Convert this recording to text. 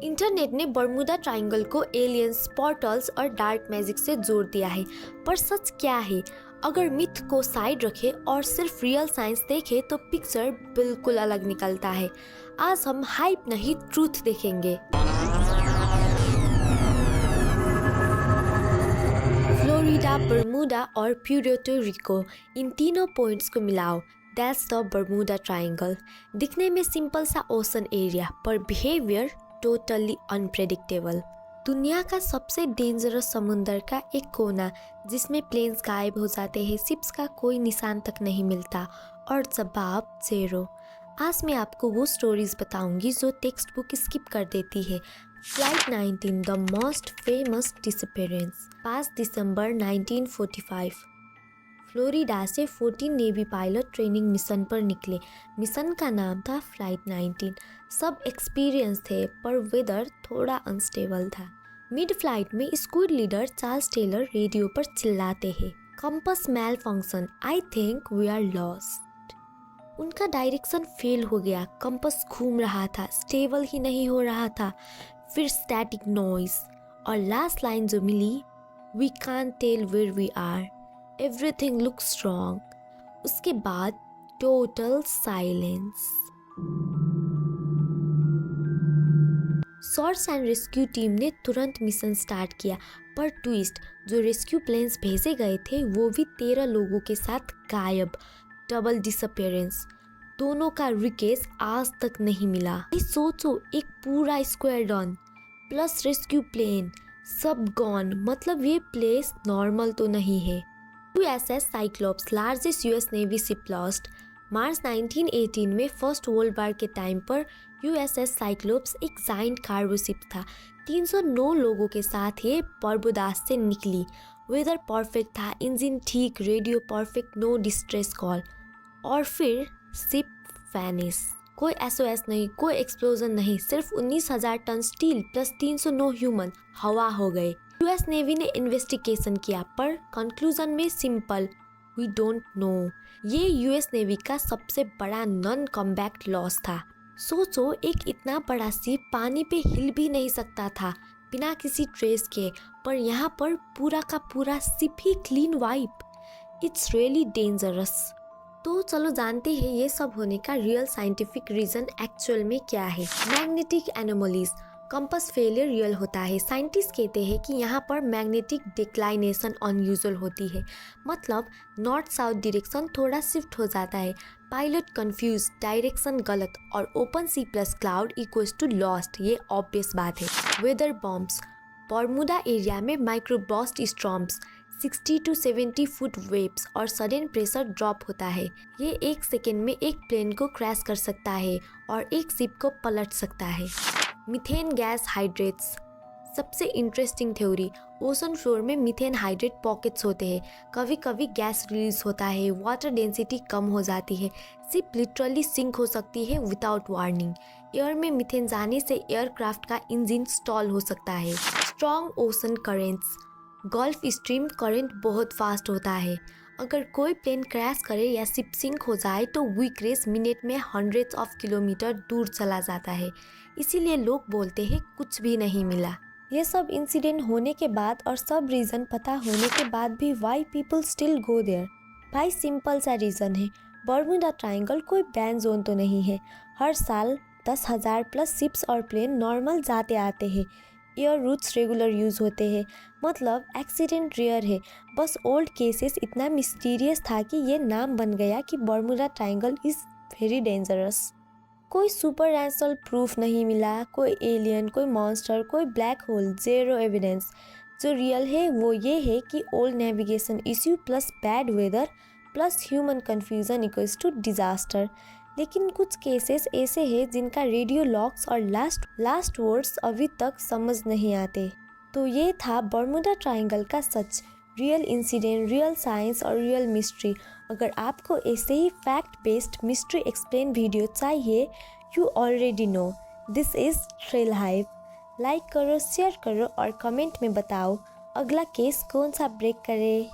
Internet ने बर्मुदा triangle को aliens, portals और डार्क मैजिक से जोड़ दिया है, पर सच क्या है? अगर मिथ को साइड रखे और सिर्फ रियल साइंस देखे तो पिक्चर बिल्कुल अलग निकलता है। आज हम हाइप नहीं ट्रूथ देखेंगे। फ्लोरिडा, बर्मुडा और प्यूर्टो रिको, इन तीनों पॉइंट्स को मिलाओ, दैट्स द बर्मुडा ट्रायंगल। दिखने में सिंपल सा ओशन एरिया, पर बिहेवियर टोटली अनप्रेडिक्टेबल। दुनिया का सबसे डेंजरस समुंदर का एक कोना जिसमें प्लेन्स गायब हो जाते हैं, शिप्स का कोई निशान तक नहीं मिलता और जवाब ज़ीरो। आज मैं आपको वो स्टोरीज बताऊंगी जो टेक्स्ट बुक स्किप कर देती है। Flight 19, the most famous disappearance. 5 December 1945, Florida से 14 नेवी पायलट ट्रेनिंग मिशन पर निकले। मिशन का नाम था फ्लाइट 19। सब एक्सपीरियंस थे, पर वेदर थोड़ा अनस्टेबल था। मिड फ्लाइट में squad leader Charles Taylor radio पर चिल्लाते हैं, compass malfunction, I think we are lost. उनका डायरेक्शन फेल हो गया, कंपास घूम रहा था, स्टेबल ही नहीं हो रहा था। फिर स्टैटिक नॉइज और लास्ट लाइन जो मिली, we can't tell where we are, everything looks wrong. उसके बाद total silence. Search and rescue team ने तुरंत मिशन स्टार्ट किया, पर ट्विस्ट, जो रेस्क्यू प्लेन्स भेजे गए थे वो भी 13 लोगों के साथ गायब, डबल डिसअपीयरेंस। दोनों का रिकेस आज तक नहीं मिला। सोचो, एक पूरा स्क्वाड्रन प्लस रेस्क्यू प्लेन सब गॉन, मतलब ये प्लेस नॉर्मल तो नहीं है। USS Cyclops, largest US navy ship lost. March 1918 में फर्स्ट वर्ल्ड वॉर के टाइम पर यूएसएस साइक्लोप्स एक जाइंट कार्गो शिप था। 309 लोगों के साथ ये बर्बुदास से निकली। वेदर परफेक्ट था, इंजन ठीक, radio perfect, no distress call. और फिर शिप वैनिश। कोई एसओएस नहीं, कोई एक्सप्लोजन नहीं, सिर्फ 19,000 टन स्टील प्लस 309 ह्यूमन हवा हो गए। यूएस नेवी ने इन्वेस्टिगेशन किया, पर कंक्लूजन में सिंपल, वी डोंट नो। ये यूएस नेवी का सबसे बड़ा नॉन कॉम्बैट लॉस था। सोचो, एक इतना बड़ा शिप पानी पे हिल भी नहीं सकता था बिना किसी ट्रेस के, पर यहाँ पर पूरा का पूरा ship he clean wipe. It's really dangerous. तो चलो जानते हैं ये सब होने का रियल साइंटिफिक रीजन एक्चुअल में क्या है। Magnetic anomalies, compass failure real होता है। साइंटिस्ट कहते हैं कि यहाँ पर मैग्नेटिक डिक्लाइनेशन अनयूजुअल होती है, मतलब नॉर्थ साउथ डायरेक्शन थोड़ा शिफ्ट हो जाता है। पायलट कंफ्यूज, डायरेक्शन गलत, और open sea plus cloud equals to lost, ये ऑब्वियस बात है। वेदर बॉम्ब्स, बर्मुडा एरिया में microburst storms, 60 to 70 foot waves और सडन प्रेशर ड्रॉप होता है। ये एक सेकेंड में एक प्लेन को क्रैश कर सकता है और एक शिप को पलट सकता है। मीथेन गैस हाइड्रेट्स, सबसे इंटरेस्टिंग थ्योरी, ओशन फ्लोर में मीथेन हाइड्रेट पॉकेट्स होते हैं। कभी कभी गैस रिलीज होता है, वाटर डेंसिटी कम हो जाती है, शिप लिटरली सिंक हो सकती है विदाउट वार्निंग। एयर में मीथेन जाने से एयरक्राफ्ट का इंजन स्टॉल हो सकता है। Strong ocean currents, gulf stream current बहुत फास्ट होता है। अगर कोई प्लेन क्रैश करे या शिप सिंक हो जाए तो वीक रेस मिनट में हंड्रेड्स ऑफ किलोमीटर दूर चला जाता है। इसीलिए लोग बोलते हैं कुछ भी नहीं मिला। ये सब इंसिडेंट होने के बाद और सब रीज़न पता होने के बाद भी why people still go there? भाई सिंपल सा रीज़न है, बर्मुडा ट्रायंगल कोई बैन जोन तो नहीं है। हर साल 10,000 प्लस शिप्स और प्लेन नॉर्मल जाते आते हैं। एयर रूट्स रेगुलर यूज़ होते हैं, मतलब एक्सीडेंट रेयर है। बस ओल्ड केसेस इतना मिस्टीरियस था कि ये नाम बन गया कि Bermuda triangle is very dangerous. कोई सुपर नेचुरल प्रूफ नहीं मिला, कोई एलियन, कोई मॉन्स्टर, कोई ब्लैक होल, ज़ीरो एविडेंस। जो रियल है वो ये है कि old navigation issue plus bad weather plus human confusion equals to disaster. लेकिन कुछ केसेस ऐसे हैं जिनका रेडियो लॉग्स और लास्ट वर्ड्स अभी तक समझ नहीं आते। तो ये था बर्मुडा ट्रायंगल का सच, रियल इंसिडेंट, रियल साइंस और रियल मिस्ट्री। अगर आपको ऐसे ही fact based mystery explain video चाहिए, you already know this is thrill hype. Like करो, शेयर करो और कमेंट में बताओ अगला केस कौन सा ब्रेक करे।